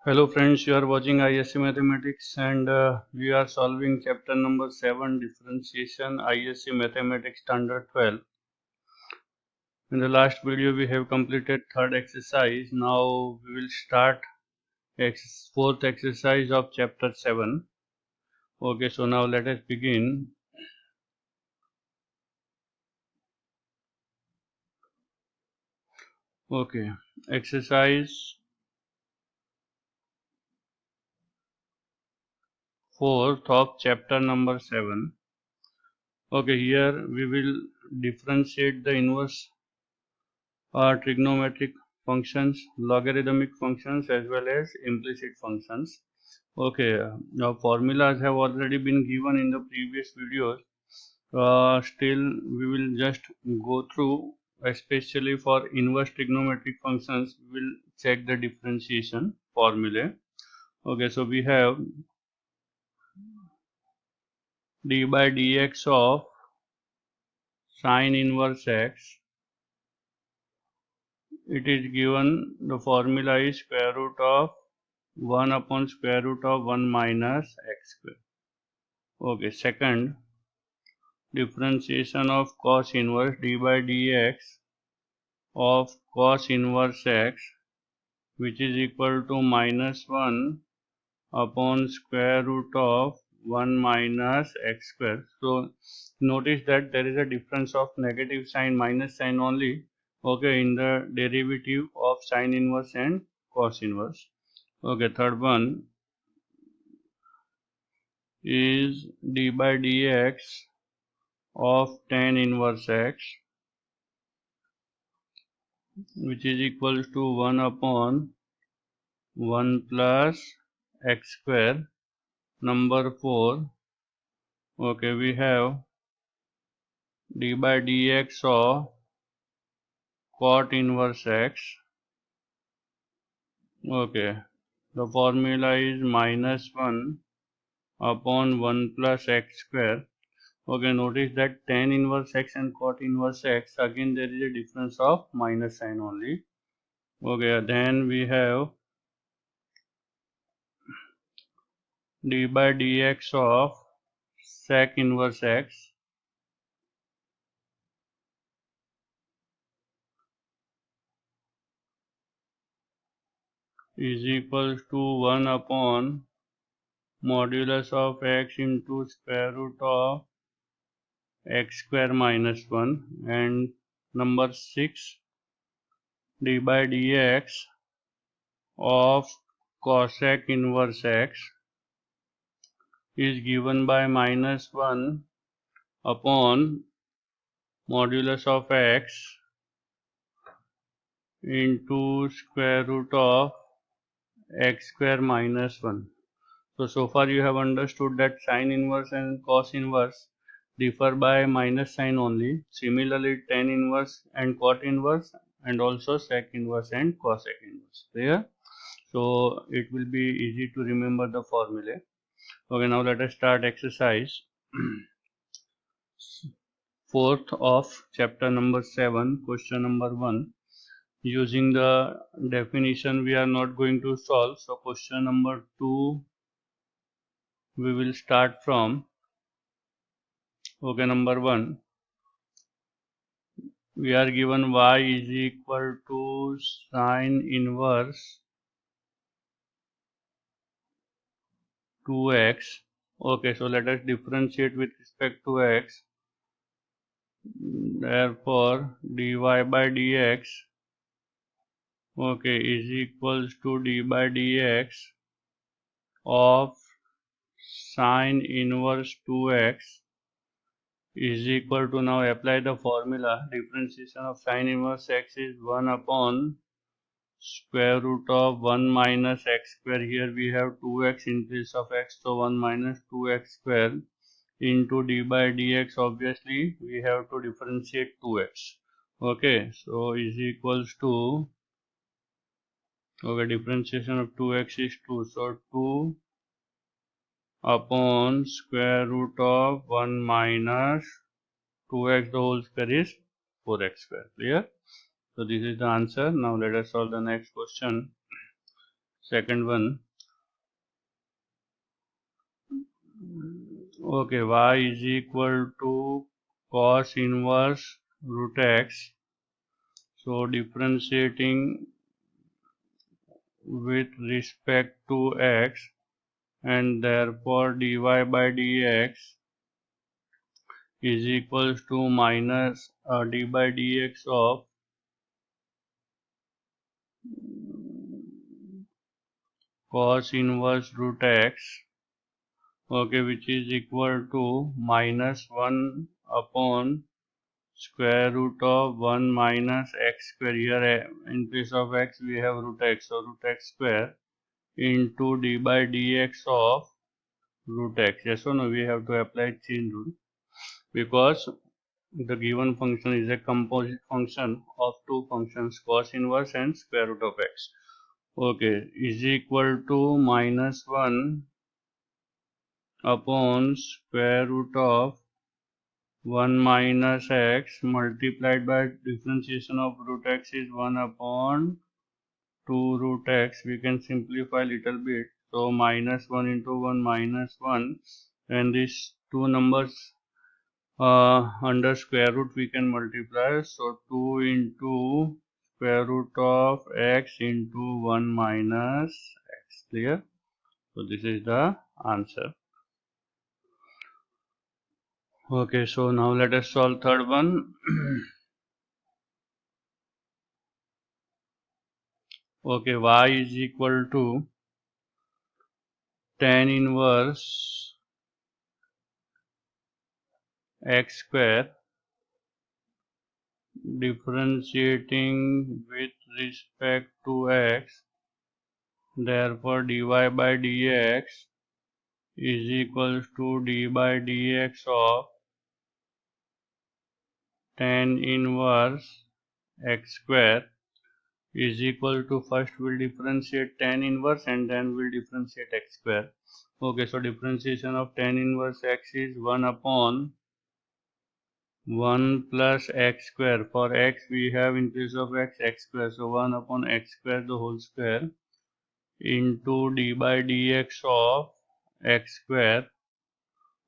Hello friends, you are watching ISC Mathematics and we are solving chapter number 7 differentiation ISC Mathematics standard 12. In the last video we have completed third exercise. Now we will start fourth exercise of chapter 7. Okay, so now let us begin. Okay, exercise 4th of chapter number 7. Okay, here we will differentiate the inverse trigonometric functions, logarithmic functions as well as implicit functions. Okay, now formulas have already been given in the previous videos. Still, we will just go through, especially for inverse trigonometric functions, we will check the differentiation formulae. Okay, so we have d by dx of sine inverse x. It is given, the formula is square root of 1 upon square root of 1 minus x square. Okay, second, differentiation of cos inverse d by dx of cos inverse x, which is equal to minus 1 upon square root of 1 minus x square. So notice that there is a difference of negative sign, minus sign only, okay, in the derivative of sine inverse and cos inverse. Okay, third one is d by dx of tan inverse x, which is equal to 1 upon 1 plus x square. Number 4, okay, we have d by dx of cot inverse x. Okay, the formula is minus 1 upon 1 plus x square. Okay, notice that tan inverse x and cot inverse x, again there is a difference of minus sign only. Okay, then we have d by dx of sec inverse x, is equal to 1 upon modulus of x into square root of x square minus 1. And number 6, d by dx of cosec inverse x is given by minus 1 upon modulus of x into square root of x square minus 1. So far you have understood that sine inverse and cos inverse differ by minus sign only. Similarly, tan inverse and cot inverse, and also sec inverse and cosec inverse. Clear? So it will be easy to remember the formula. Okay, now let us start exercise 4th of chapter number 7, question number 1. Using the definition we are not going to solve. So question number 2 we will start from. Okay, number 1, we are given y is equal to sine inverse 2x. Okay, so let us differentiate with respect to x. Therefore dy by dx, okay, is equals to d by dx of sine inverse 2x is equal to, now apply the formula, differentiation of sine inverse x is 1 upon square root of 1 minus x square. Here we have 2x in place of x, so 1 minus 2x square into d by dx. Obviously we have to differentiate 2x. Okay, so is equals to, okay, differentiation of 2x is 2, so 2 upon square root of 1 minus 2x the whole square is 4x square. Clear? So this is the answer. Now let us solve the next question. second one. Okay, y is equal to cos inverse root x. So differentiating with respect to x, and therefore dy by dx is equals to minus d by dx of cos inverse root x, okay, which is equal to minus 1 upon square root of 1 minus x square. Here in place of x we have root x, so root x square into d by dx of root x. Yes or no? We have to apply chain rule because the given function is a composite function of two functions, cos inverse and square root of x. Okay, is equal to minus 1 upon square root of 1 minus x multiplied by differentiation of root x is 1 upon 2 root x. We can simplify a little bit. So minus 1 into 1 minus 1, and these two numbers under square root we can multiply. So 2 into square root of x into 1 minus x. Clear? So this is the answer. Okay, so now let us solve third one. Okay, y is equal to tan inverse x square differentiating with respect to x, therefore dy by dx is equals to d by dx of tan inverse x square is equal to, first we'll differentiate tan inverse and then we'll differentiate x square. Okay, so differentiation of tan inverse x is 1 upon 1 plus x square. For x we have in place of x x square, so 1 upon x square the whole square into d by dx of x square,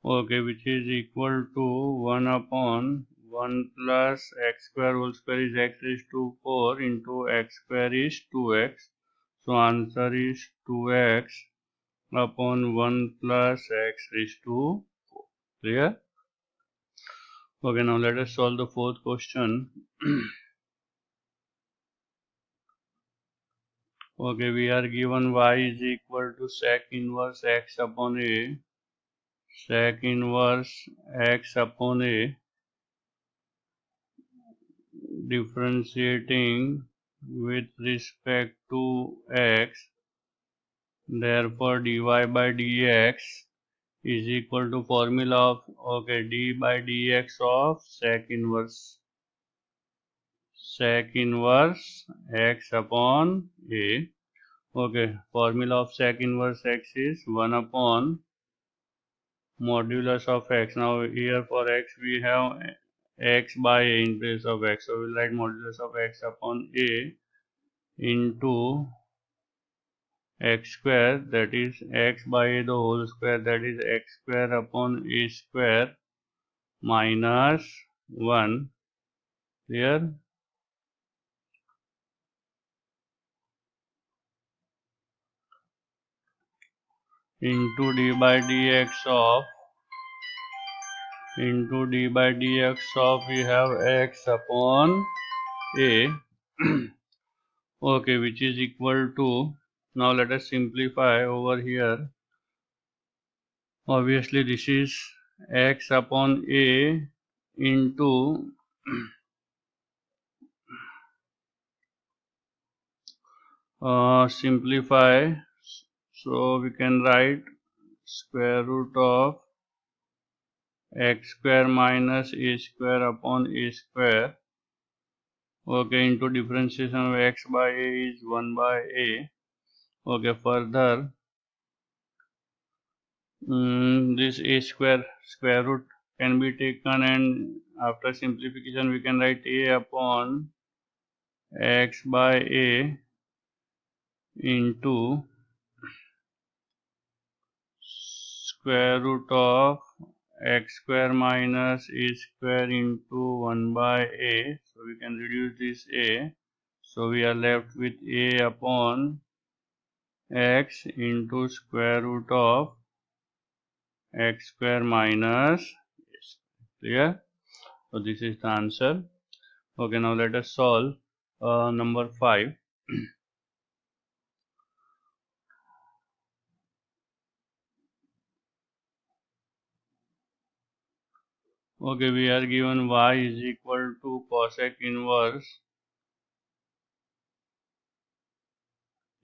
okay, which is equal to 1 upon 1 plus x square whole square is x raised to 4 into x square is 2x. So answer is 2x upon 1 plus x raised to 4. Clear? Okay, now let us solve the fourth question. Okay, we are given y is equal to sec inverse x upon a, sec inverse x upon a, differentiating with respect to x, therefore dy by dx is equal to formula of, okay, d by dx of sec inverse x upon a. Okay, formula of sec inverse x is 1 upon modulus of x. Now here for x we have x by a in place of x, so we'll write modulus of x upon a into x square, that is x by a the whole square, that is x square upon a square minus 1. Here into d by dx of, into d by dx of, we have x upon a. Okay, which is equal to, now let us simplify over here. Obviously this is x upon a into simplify, so we can write square root of x square minus a square upon a square, okay, into differentiation of x by a is 1 by a. Okay, further this a square root can be taken, and after simplification we can write a upon x by a into square root of x square minus a square into 1 by a. So we can reduce this a. So we are left with a upon x into square root of x square minus s. Clear? So this is the answer. Okay, now let us solve number 5. Okay, we are given y is equal to cosec inverse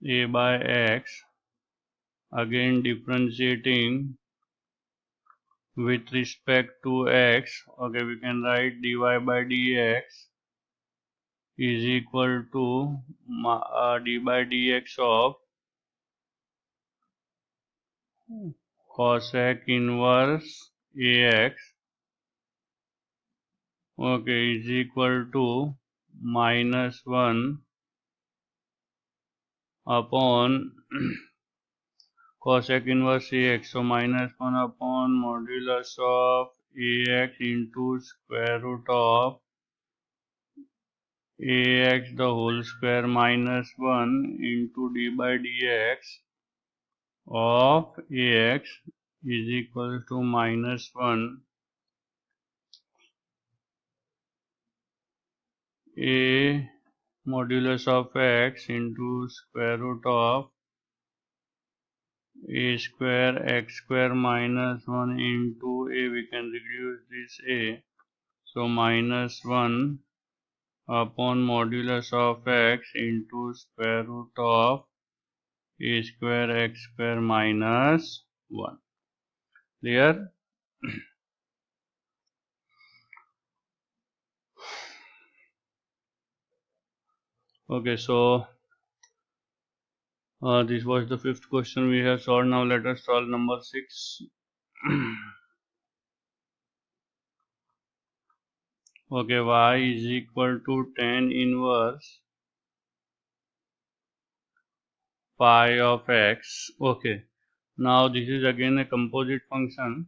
a by x. Again differentiating with respect to x. Okay, we can write dy by dx is equal to d by dx of cosec inverse ax, okay, is equal to minus 1 upon cosec inverse ax. So minus 1 upon modulus of ax into square root of ax the whole square minus 1 into d by dx of ax is equal to minus 1 a modulus of x into square root of a square x square minus 1 into a. We can reduce this a. So minus 1 upon modulus of x into square root of a square x square minus 1. Clear? Okay, so this was the 5th question we have solved. Now let us solve number 6. Okay, y is equal to tan inverse pi of x. Okay, now this is again a composite function.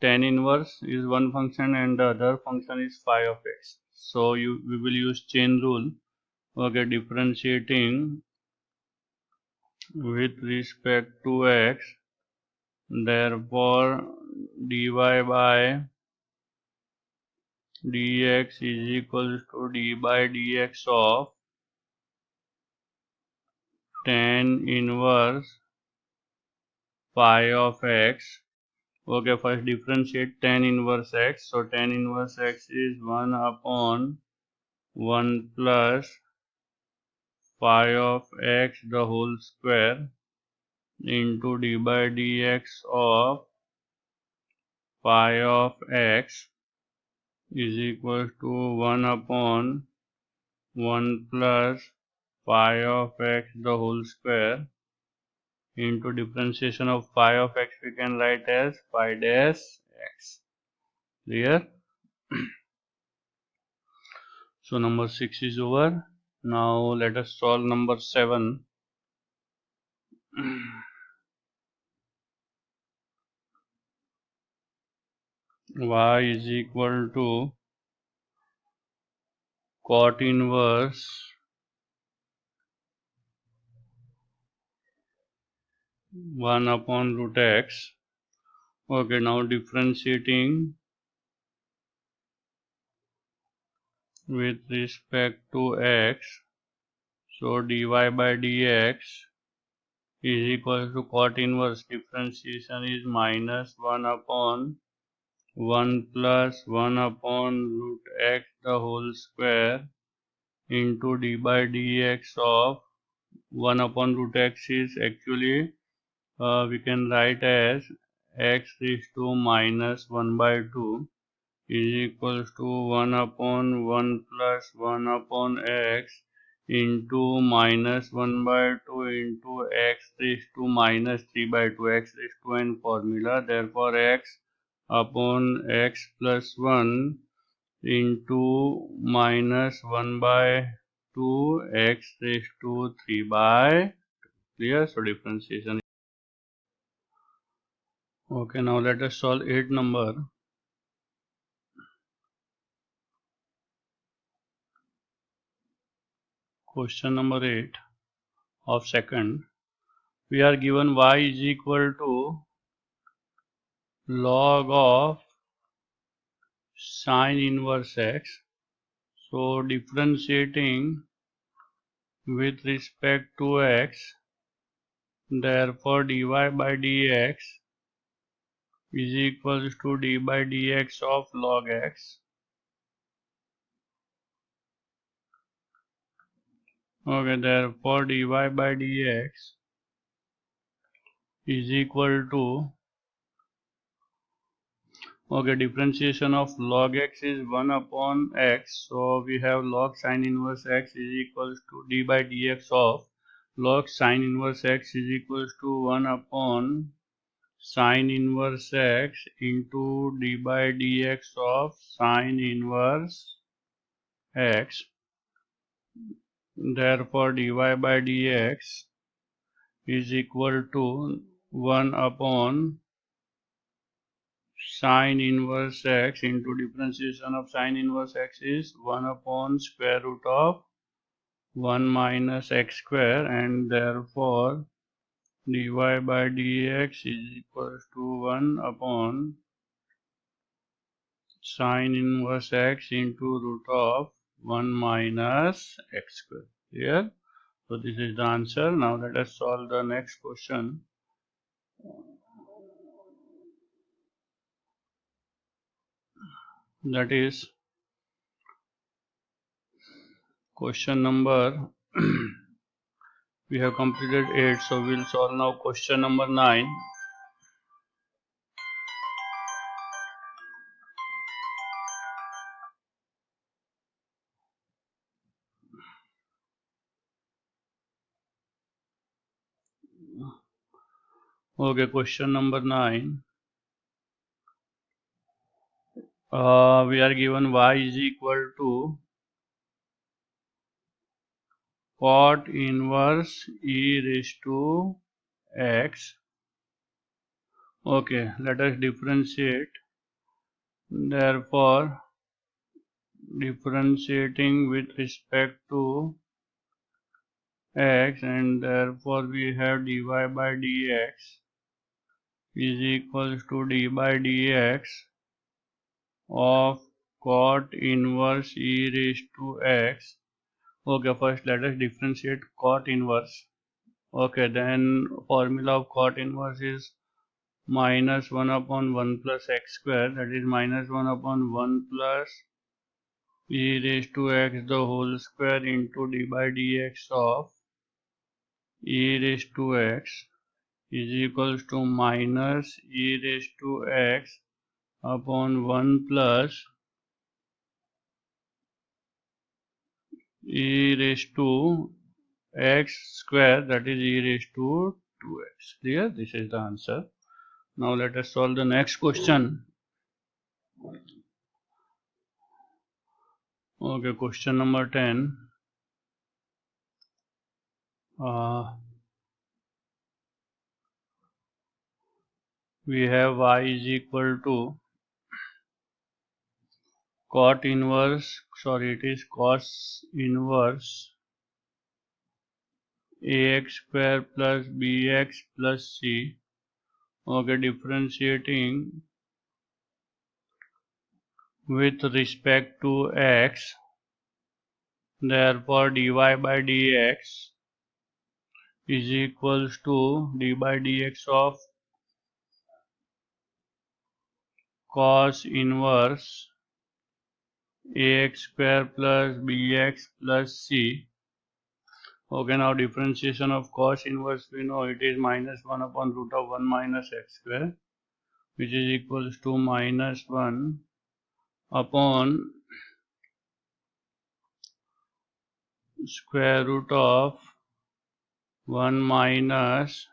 Tan inverse is one function and the other function is phi of x. So we will use chain rule. Okay, differentiating with respect to x, therefore dy by dx is equal to d by dx of tan inverse pi of x. Okay, first differentiate tan inverse x. So tan inverse x is 1 upon 1 plus phi of x the whole square into d by dx of pi of x is equal to 1 upon 1 plus phi of x the whole square into differentiation of phi of x we can write as phi dash x. Clear? So number 6 is over. Now let us solve number 7. Y is equal to cot inverse 1 upon root x. Okay, now differentiating with respect to x. So dy by dx is equal to cot inverse differentiation is minus 1 upon 1 plus 1 upon root x the whole square into d by dx of 1 upon root x is actually we can write as x raised to minus 1 by 2 is equals to 1 upon 1 plus 1 upon x into minus 1 by 2 into x raised to minus 3 by 2, x raised to n formula. Therefore x upon x plus 1 into minus 1 by 2 x raised to 3 by Clear? So differentiation. Okay, now let us solve 8 number. Question number 8 of second. We are given y is equal to log of sine inverse x. So differentiating with respect to x, therefore dy by dx is equals to d by dx of log x. Okay, therefore dy by dx is equal to, okay, differentiation of log x is 1 upon x. So we have log sine inverse x is equals to d by dx of log sine inverse x is equals to 1 upon sine inverse x into d by dx of sine inverse x. Therefore dy by dx is equal to 1 upon sine inverse x into differentiation of sine inverse x is 1 upon square root of 1 minus x square, and therefore dy by dx is equal to 1 upon sine inverse x into root of 1 minus x square. Here, so this is the answer. Now let us solve the next question. That is question number we have completed 8, so we'll solve now question number 9. Okay, question number 9. We are given y is equal to cot inverse e raised to x. Okay, let us differentiate. Therefore, differentiating with respect to x, and therefore we have dy by dx is equals to d by dx of cot inverse e raised to x. Okay, first let us differentiate cot inverse. Okay, then formula of cot inverse is minus 1 upon 1 plus x square, that is minus 1 upon 1 plus e raised to x the whole square into d by dx of e raised to x is equals to minus e raised to x upon 1 plus e raised to x square, that is e raised to 2x. Clear? This is the answer. Now let us solve the next question. Okay, question number 10. We have y is equal to cot inverse, sorry, it is cos inverse ax square plus bx plus c. Okay, differentiating with respect to x, therefore dy by dx is equals to d by dx of cos inverse ax square plus bx plus c. Okay, now differentiation of cos inverse, we know it is minus 1 upon root of 1 minus x square, which is equals to minus 1 upon square root of 1 minus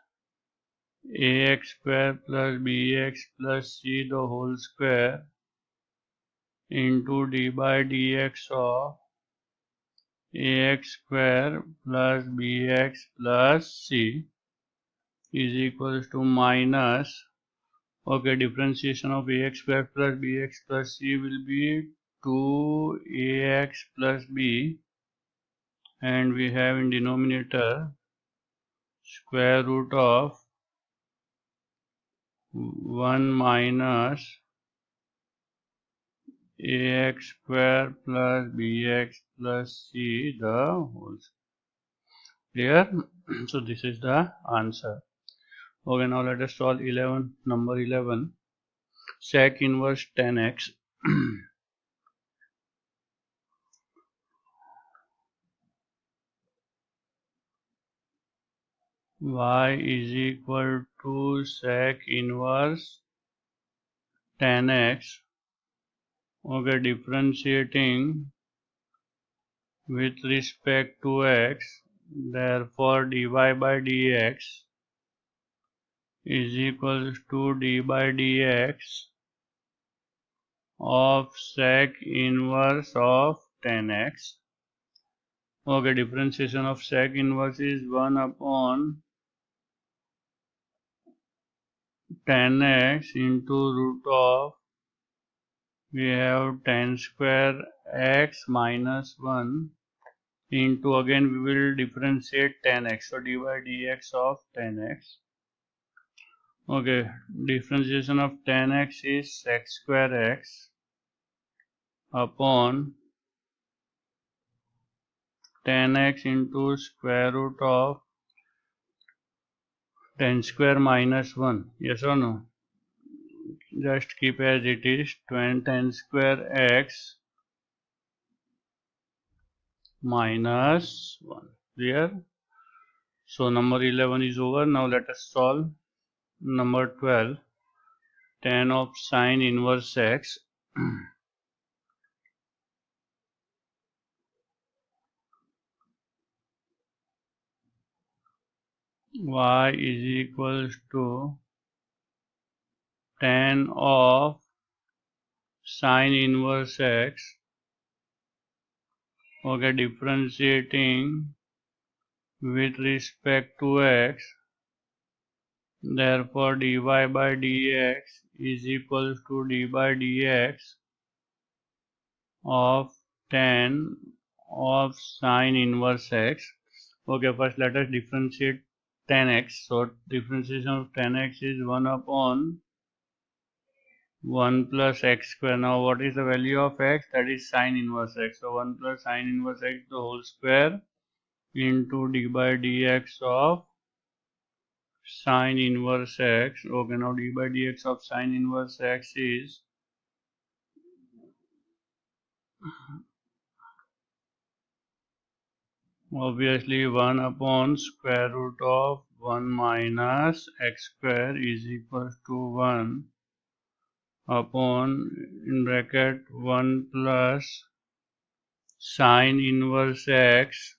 ax square plus bx plus c the whole square into d by dx of ax square plus bx plus c. is equals to minus, okay, differentiation of ax square plus bx plus c will be 2ax plus b, and we have in denominator square root of 1 minus ax square plus bx plus c the whole. Clear? So this is the answer. Okay, now let us solve number 11. Sec inverse 10x y is equal to sec inverse 10x. Okay, differentiating with respect to x, therefore dy by dx is equals to d by dx of sec inverse of 10x. Okay, differentiation of sec inverse is 1 upon 10x into root of, we have 10 square x minus 1 into, again we will differentiate 10x, so dy by dx of 10x. Okay, differentiation of 10x is sec square x upon 10x into square root of 10 square minus 1. Yes or no? Just keep as it is, 10 square x minus 1. Clear? So number 11 is over. Now let us solve number 12. Tan of sine inverse x y is equals to tan of sine inverse x. Okay, differentiating with respect to x, therefore dy by dx is equals to d by dx of tan of sine inverse x. Okay, first let us differentiate tan x. So differentiation of tan x is 1 upon 1 plus x square. Now what is the value of x? That is sine inverse x. So 1 plus sine inverse x the whole square into d by dx of sine inverse x. Okay, now d by dx of sine inverse x is obviously 1 upon square root of 1 minus x square is equals to 1 upon, in bracket, 1 plus sine inverse x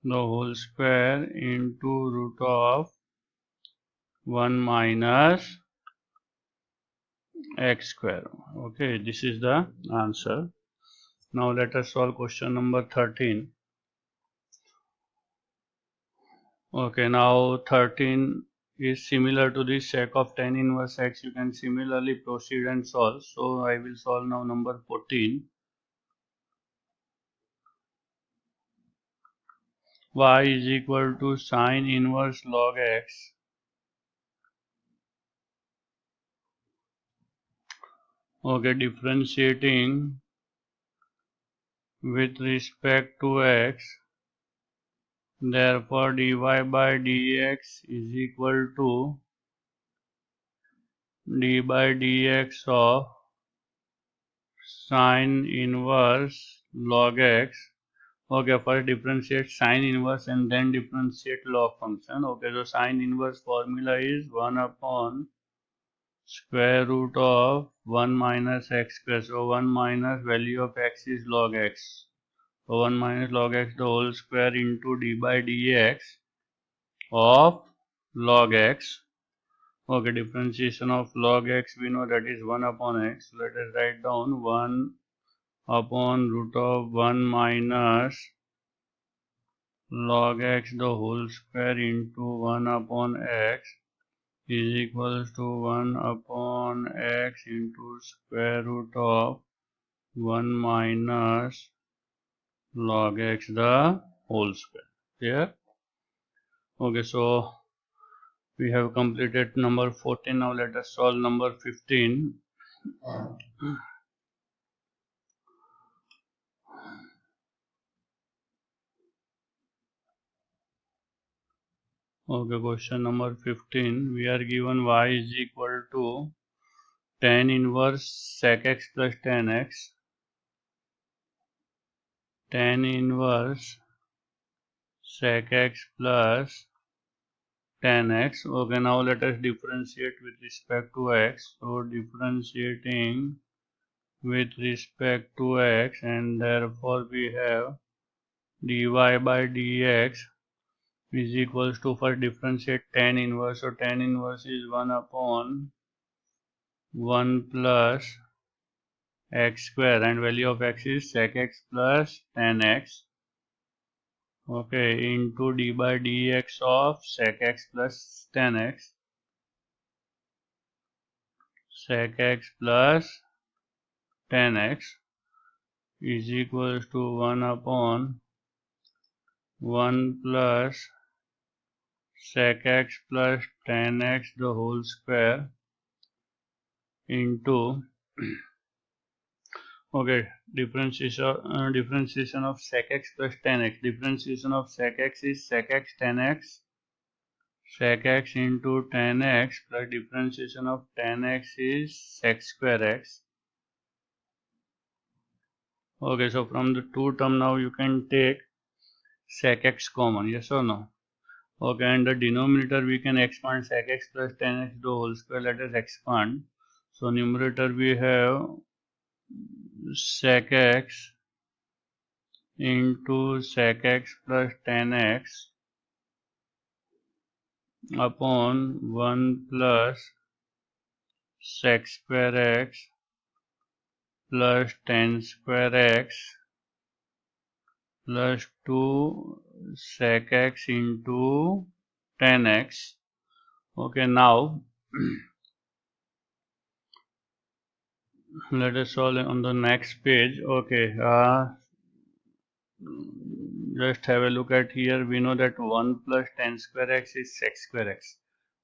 the whole square into root of 1 minus x square. Okay, this is the answer. Now let us solve question number 13. Okay, now 13 is similar to the sec of tan inverse x. You can similarly proceed and solve. So I will solve now number 14. Y is equal to sine inverse log x. Okay, differentiating with respect to x, therefore dy by dx is equal to d by dx of sine inverse log x. Okay, first differentiate sine inverse and then differentiate log function. Okay, so sine inverse formula is 1 upon square root of 1 minus x square. So 1 minus value of x is log x. So 1 minus log x the whole square into d by dx of log x. Okay, differentiation of log x we know that is 1 upon x. Let us write down 1 upon root of 1 minus log x the whole square into 1 upon x is equals to 1 upon x into square root of 1 minus log x the whole square. Clear? Okay, so we have completed number 14. Now let us solve number 15. Okay, question number 15. We are given y is equal to tan inverse sec x plus tan x. Tan inverse sec x plus tan x. Okay, now let us differentiate with respect to x. So differentiating with respect to x, and therefore we have dy by dx is equals to, for differentiate tan inverse, so tan inverse is 1 upon 1 plus x square, and value of x is sec x plus tan x, okay, into d by dx of sec x plus tan x, sec x plus tan x is equals to 1 upon 1 plus sec x plus tan x the whole square into okay, differentiation of sec x plus tan x. Differentiation of sec x is sec x tan x, sec x into tan x, plus differentiation of tan x is sec square x. Okay, so from the two term now you can take sec x common, yes or no? Okay, and the denominator we can expand sec x plus tan x the whole square. Let us expand. So numerator we have sec x into sec x plus tan x upon 1 plus sec square x plus tan square x plus 2 sec x into tan x. Okay, now let us solve on the next page. Okay, just have a look at here. We know that 1 plus tan square x is sec square x.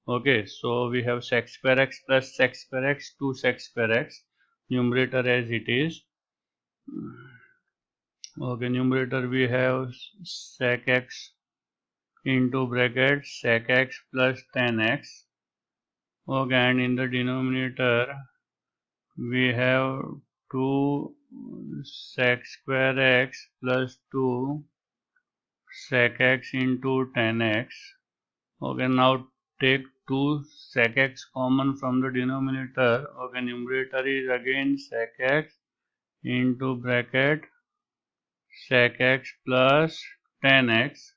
Okay, so we have sec square x plus sec square x, 2 sec square x, numerator as it is. Okay, numerator we have sec x into bracket sec x plus tan x. Okay, and in the denominator we have 2 sec square x plus 2 sec x into tan x. Okay, now take 2 sec x common from the denominator. Okay, numerator is again sec x into bracket sec x plus tan x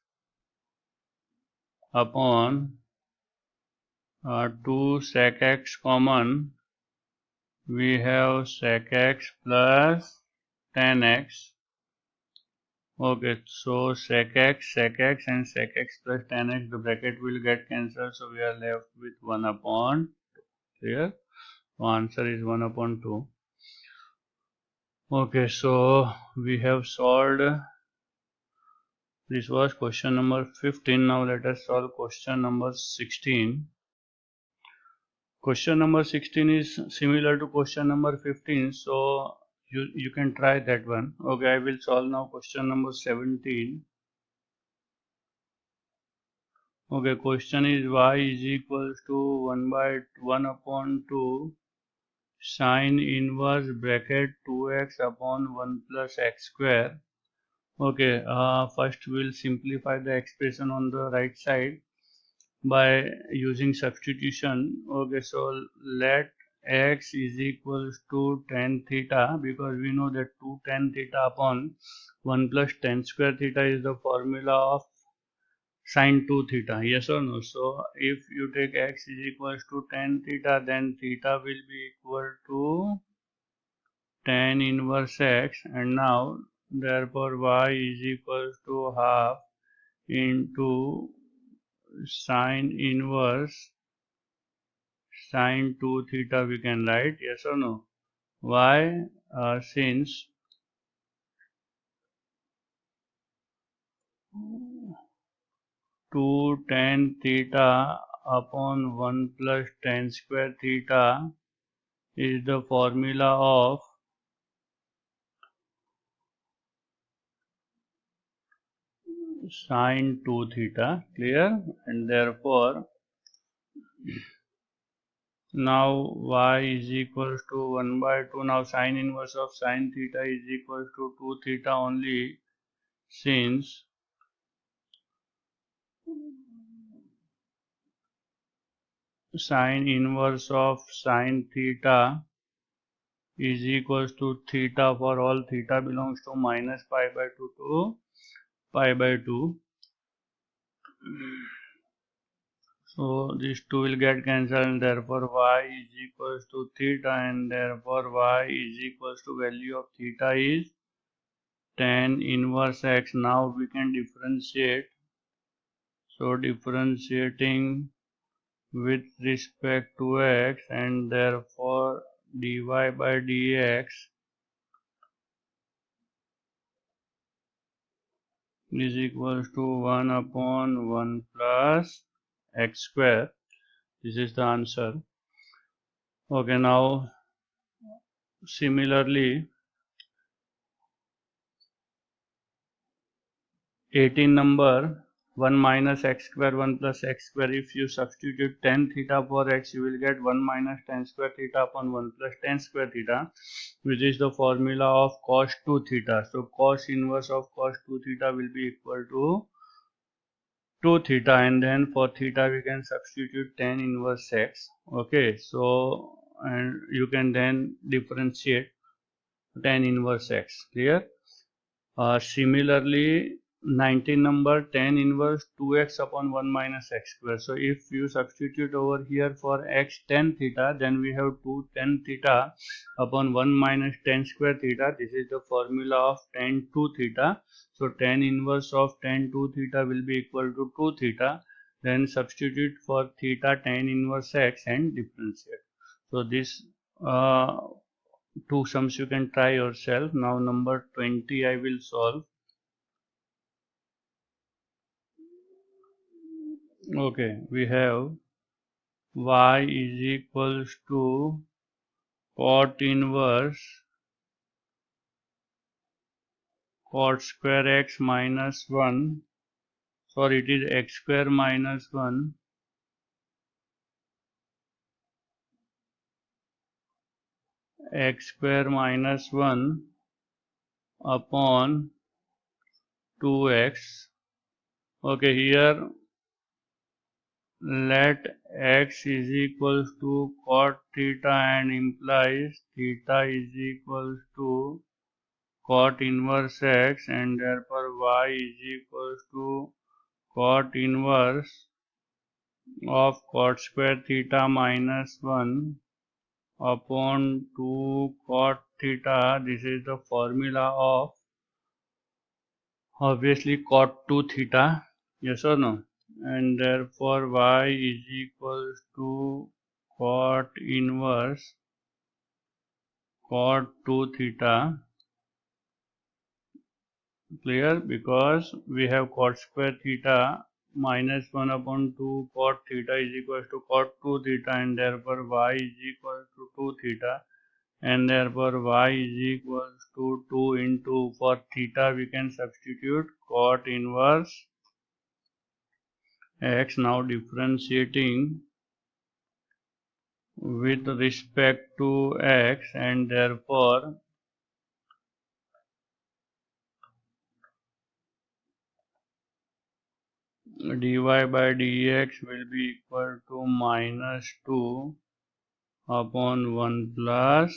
upon 2 sec x common, we have sec x plus tan x. Okay, so sec x, and sec x plus tan x, the bracket will get cancelled, so we are left with 1 upon 2. Here, so answer is 1 upon 2. Okay, so we have solved. This was question number 15. Now let us solve question number 16. Question number 16 is similar to question number 15, so you can try that one. Okay, I will solve now question number 17. Okay, question is y is equals to 1 by 1 upon 2 sine inverse bracket 2x upon 1 plus x square. Okay, first we'll simplify the expression on the right side by using substitution. Okay, so let x is equals to tan theta, because we know that 2 tan theta upon 1 plus tan square theta is the formula of sine 2 theta, yes or no? So if you take x is equals to tan theta, then theta will be equal to tan inverse x, and now therefore y is equals to half into sine inverse sine 2 theta we can write, yes or no? Why? Since 2 tan theta upon 1 plus tan square theta is the formula of sine 2 theta, clear? And therefore now y is equals to 1 by 2. Now sine inverse of sine theta is equals to 2 theta only, since sine inverse of sine theta is equals to theta for all theta belongs to minus pi by 2 to pi by 2. So these two will get cancelled, and therefore y is equals to theta, and therefore y is equals to value of theta is tan inverse x. Now we can differentiate. So differentiating with respect to x, and therefore dy by dx is equals to 1 upon 1 plus x square. This is the answer. Okay, now similarly 18 number, 1 minus x square 1 plus x square. If you substitute tan theta for x, you will get 1 minus tan square theta upon 1 plus tan square theta, which is the formula of cos 2 theta. So cos inverse of cos 2 theta will be equal to 2 theta, and then for theta we can substitute tan inverse x. Okay, so and you can then differentiate tan inverse x, clear? Similarly 19 number, tan inverse 2x upon 1 minus x square. So if you substitute over here for x tan theta, then we have 2 tan theta upon 1 minus tan square theta. This is the formula of tan 2 theta. So tan inverse of tan 2 theta will be equal to 2 theta. Then substitute for theta tan inverse x and differentiate. So this two sums you can try yourself. Now number 20 I will solve. Okay, we have y is equals to cot inverse cot square x minus 1. Sorry, it is x square minus 1 x square minus 1 upon 2x. Okay, here let x is equals to cot theta and implies theta is equals to cot inverse x, and therefore y is equals to cot inverse of cot square theta minus 1 upon 2 cot theta. This is the formula of obviously cot 2 theta, yes or no? And therefore y is equals to cot inverse cot 2 theta, clear? Because we have cot square theta minus 1 upon 2 cot theta is equals to cot 2 theta, and therefore y is equals to 2 theta, and therefore y is equals to 2 into, for theta we can substitute cot inverse x. Now differentiating with respect to x, and therefore dy by dx will be equal to minus 2 upon 1 plus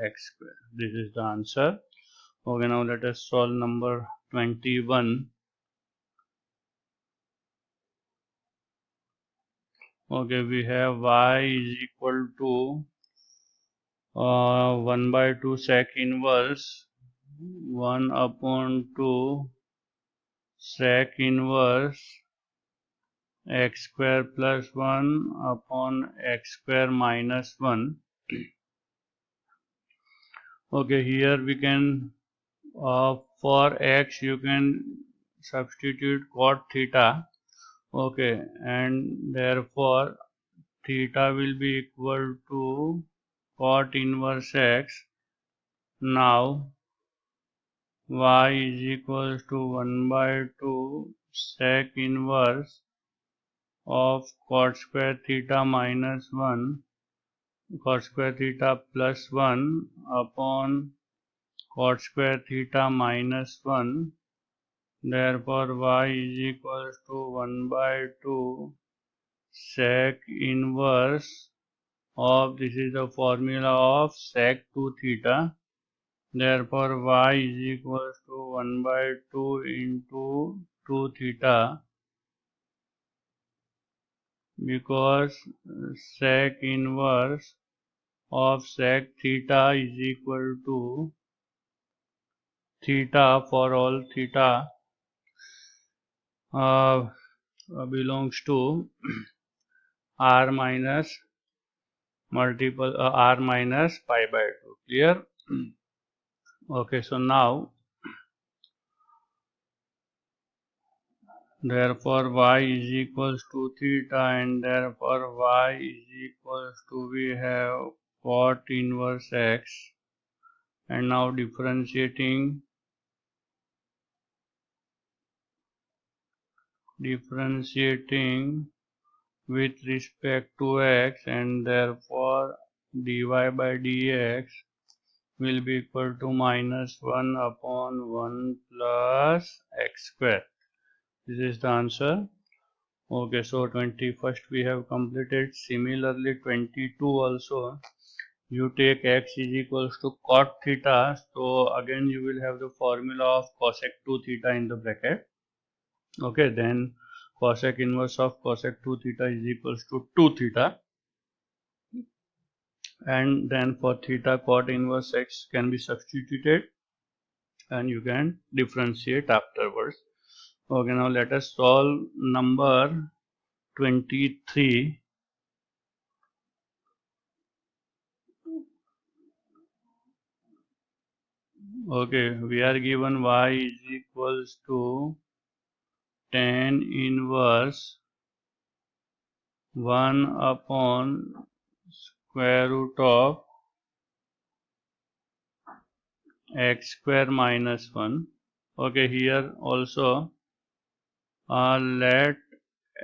x square. This is the answer. Okay, now let us solve number 21. Okay, we have y is equal to 1 by 2 sec inverse 1 upon 2 sec inverse x square plus 1 upon x square minus 1. Okay, here we can for x you can substitute cot theta. Okay, and therefore theta will be equal to cot inverse x. Now y is equals to 1 by 2 sec inverse of cot square theta minus 1 cot square theta plus 1 upon cot square theta minus 1. Therefore y is equals to 1 by 2 sec inverse of, this is the formula of sec 2 theta. Therefore y is equals to 1 by 2 into 2 theta, because sec inverse of sec theta is equal to theta for all theta belongs to r minus r minus pi by 2. Clear? Okay, so now therefore y is equals to theta, and therefore y is equals to, we have cot inverse x, and now differentiating with respect to x, and therefore dy by dx will be equal to minus 1 upon 1 plus x square. This is the answer. Okay, so 21st we have completed. Similarly 22 also, you take x is equals to cot theta, so again you will have the formula of cosec 2 theta in the bracket. Okay, then cosec inverse of cosec 2 theta is equals to 2 theta, and then for theta cot inverse x can be substituted and you can differentiate afterwards. Okay, now let us solve number 23. Okay, we are given y is equals to tan inverse 1 upon square root of x square minus 1. Okay, here also let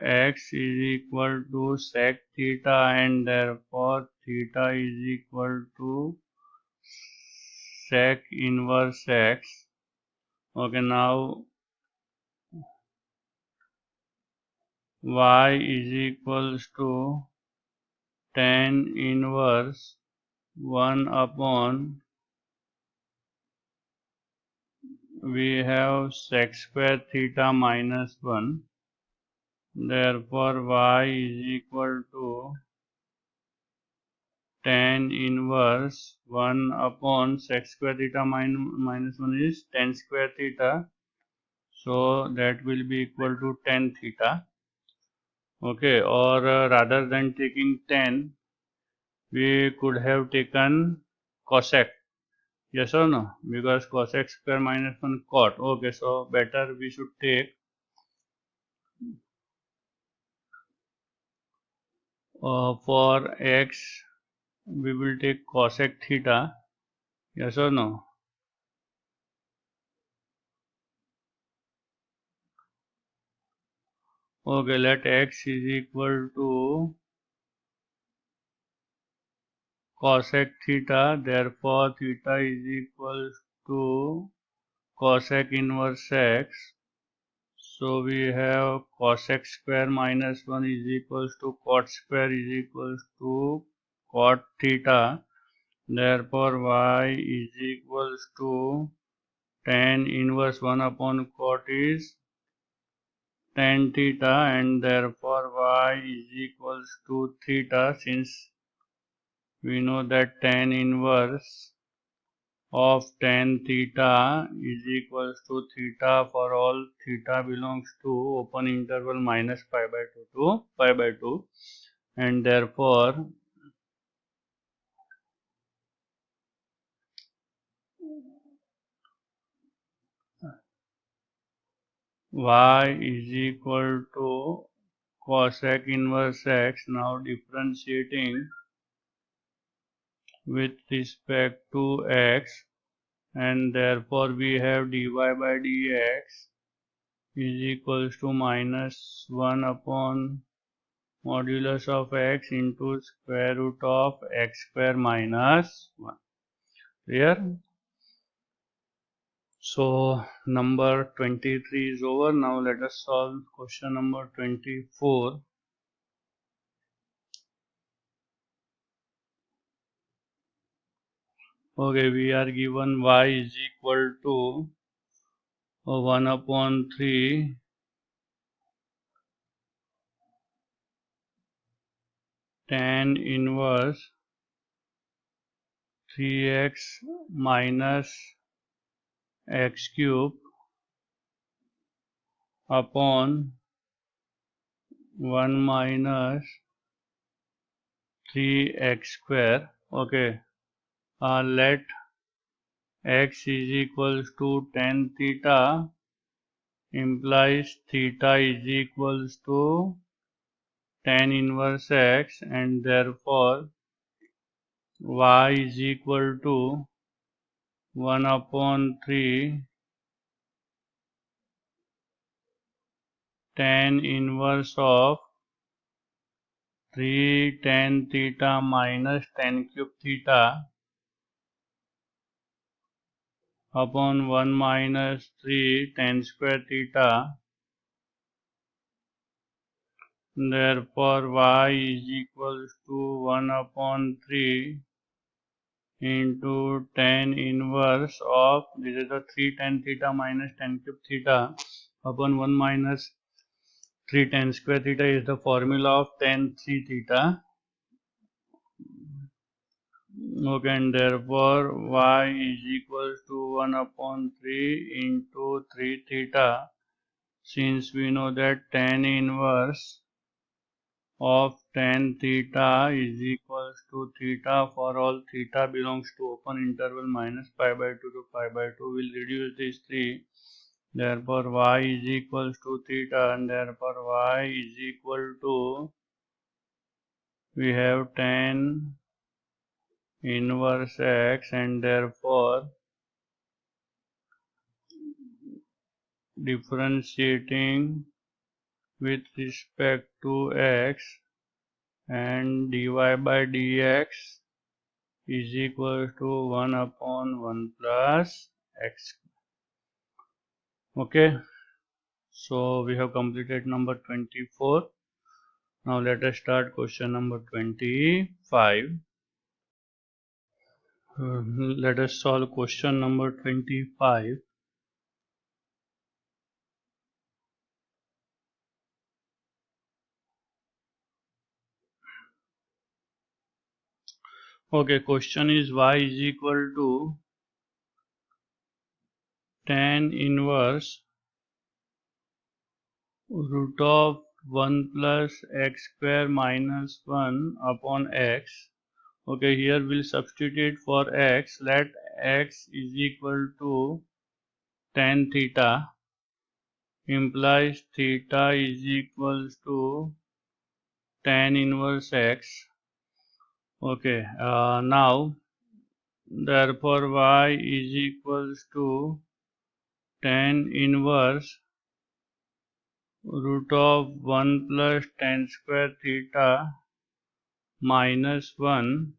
x is equal to sec theta, and therefore theta is equal to sec inverse x. Okay, now y is equals to tan inverse 1 upon, we have sec square theta minus 1. Therefore y is equal to tan inverse 1 upon sec square theta minus 1 is tan square theta, so that will be equal to tan theta. Okay, or rather than taking tan, we could have taken cosec. Yes or no? Because cosec square minus 1 cot. Okay, so better we should take for x, we will take cosec theta. Yes or no? Okay, let x is equal to cosec theta. Therefore, theta is equal to cosec inverse x. So we have cosec square minus 1 is equals to cot square is equals to cot theta. Therefore y is equals to tan inverse 1 upon cot is tan theta, and therefore y is equals to theta, since we know that tan inverse of tan theta is equals to theta for all theta belongs to open interval minus pi by 2 to pi by 2, and therefore y is equal to cosec inverse x. Now differentiating with respect to x, and therefore we have dy by dx is equals to minus 1 upon modulus of x into square root of x square minus 1. Clear? So number 23 is over. Now let us solve question number 24. Okay, we are given y is equal to 1 upon 3 tan inverse 3x minus x cube upon 1 minus 3x square. Okay, let x is equals to tan theta implies theta is equals to tan inverse x, and therefore y is equal to 1 upon 3 tan inverse of 3 tan theta minus tan cube theta upon 1 minus 3 tan square theta. Therefore y is equals to 1 upon 3 into tan inverse of, this is the 3 tan theta minus tan cube theta upon 1 minus 3 tan square theta is the formula of tan 3 theta. Okay, and therefore y is equals to 1 upon 3 into 3 theta, since we know that tan inverse of tan theta is equals to theta for all theta belongs to open interval minus pi by 2 to pi by 2. Will reduce these 3. Therefore y is equals to theta, and therefore y is equal to, we have tan inverse x, and therefore differentiating with respect to x, and dy by dx is equal to 1 upon 1 plus x. Okay, so we have completed number 24. Now let us start question number 25. Let us solve question number 25. Okay, question is y is equal to tan inverse root of 1 plus x square minus 1 upon x. Okay, here we'll substitute for x. Let x is equal to tan theta implies theta is equals to tan inverse x. Okay, now therefore y is equals to tan inverse root of 1 plus tan square theta minus 1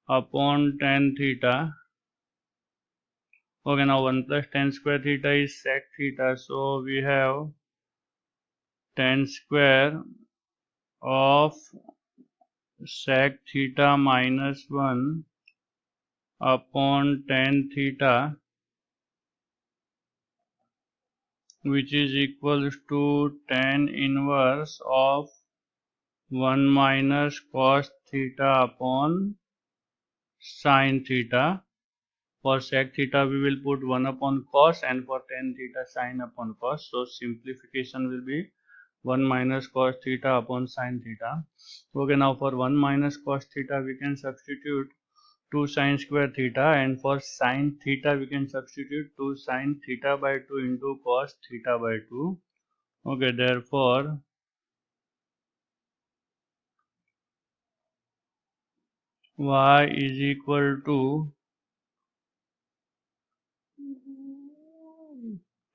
upon tan theta. Okay, now 1 plus tan square theta is sec theta, so we have tan square of sec theta minus 1 upon tan theta, which is equals to tan inverse of 1 minus cos theta upon sin theta. For sec theta we will put 1 upon cos, and for tan theta sin upon cos. So simplification will be 1 minus cos theta upon sin theta. Okay, now for 1 minus cos theta we can substitute 2 sin square theta, and for sin theta we can substitute 2 sin theta by 2 into cos theta by 2. Okay, therefore y is equal to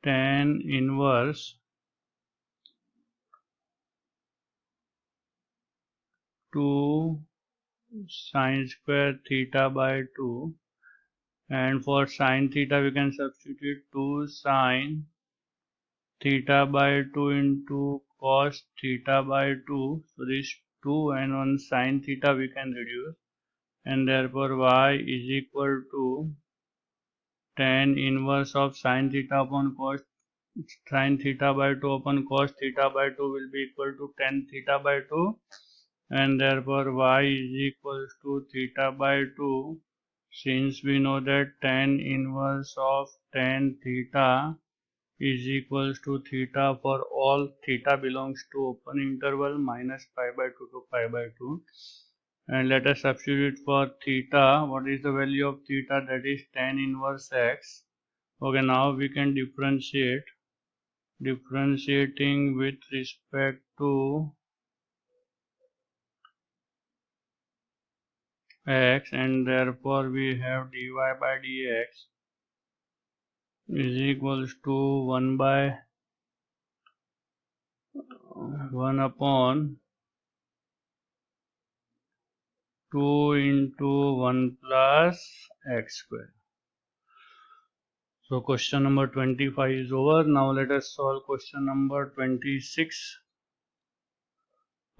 tan inverse 2 sin square theta by 2, and for sin theta we can substitute 2 sin theta by 2 into cos theta by 2. So this 2 and 1 sin theta we can reduce, and therefore y is equal to tan inverse of sin theta upon cos sin theta by 2 upon cos theta by 2 will be equal to tan theta by 2, and therefore y is equal to theta by 2. Since we know that tan inverse of tan theta is equals to theta for all theta belongs to open interval minus pi by 2 to pi by 2, and let us substitute for theta. What is the value of theta? That is tan inverse x. Okay, now we can differentiating with respect to x, and therefore we have dy by dx is equals to 1 by 1 upon 2 into 1 plus x square. So question number 25 is over. Now let us solve question number 26.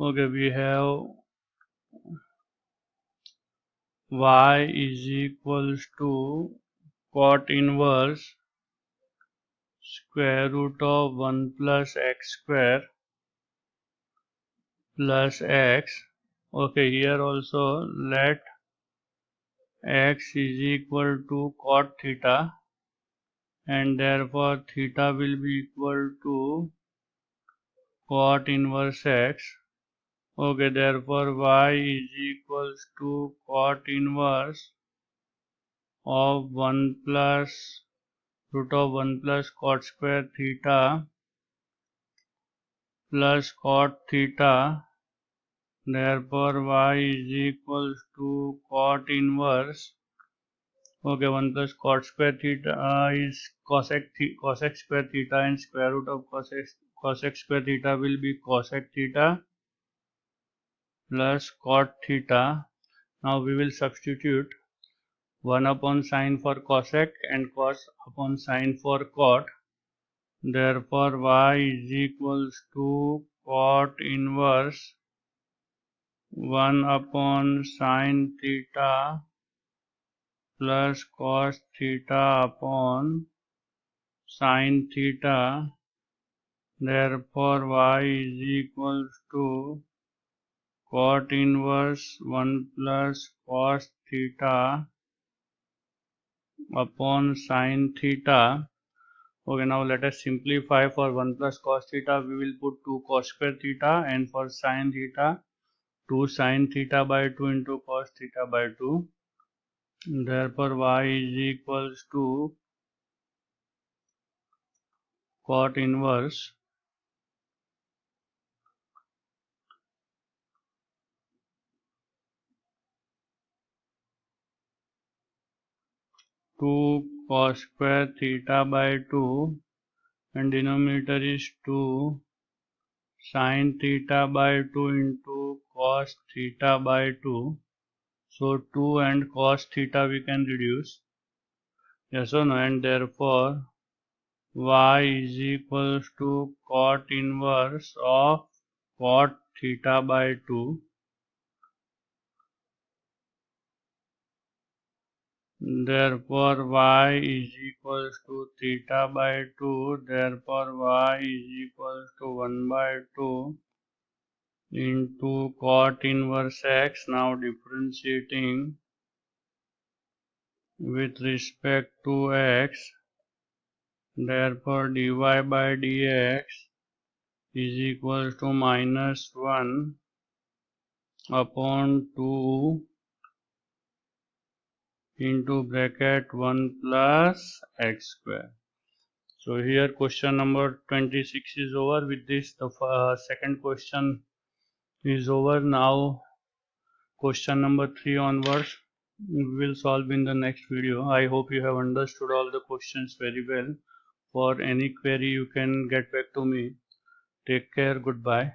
Okay, we have y is equals to cot inverse square root of 1 plus x square plus x. Okay, here also let x is equal to cot theta, and therefore theta will be equal to cot inverse x. Okay, therefore y is equals to cot inverse of 1 plus root of 1 plus cot square theta plus cot theta. Therefore y is equals to cot inverse. Okay, 1 plus cot square theta is cosec square theta, and square root of cosec square theta will be cosec theta plus cot theta. Now we will substitute 1 upon sine for cosec and cos upon sine for cot. Therefore y is equals to cot inverse 1 upon sine theta plus cos theta upon sine theta. Therefore y is equals to cot inverse 1 plus cos theta upon sine theta. Okay, now let us simplify. For 1 plus cos theta we will put 2 cos square theta, and for sine theta 2 sine theta by 2 into cos theta by 2. Therefore y is equals to cot inverse 2 cos square theta by 2, and denominator is 2 sine theta by 2 into cos theta by 2. So 2 and cos theta we can reduce. Yes or no? And therefore y is equals to cot inverse of cot theta by 2. Therefore y is equals to theta by 2. Therefore y is equals to 1 by 2 into cot inverse x. Now differentiating with respect to x, therefore dy by dx is equal to minus 1 upon 2 into bracket 1 plus x square. So here question number 26 is over. With this, the second question is over. Now question number 3 onwards we will solve in the next video. I hope you have understood all the questions very well. For any query you can get back to me. Take care. Goodbye.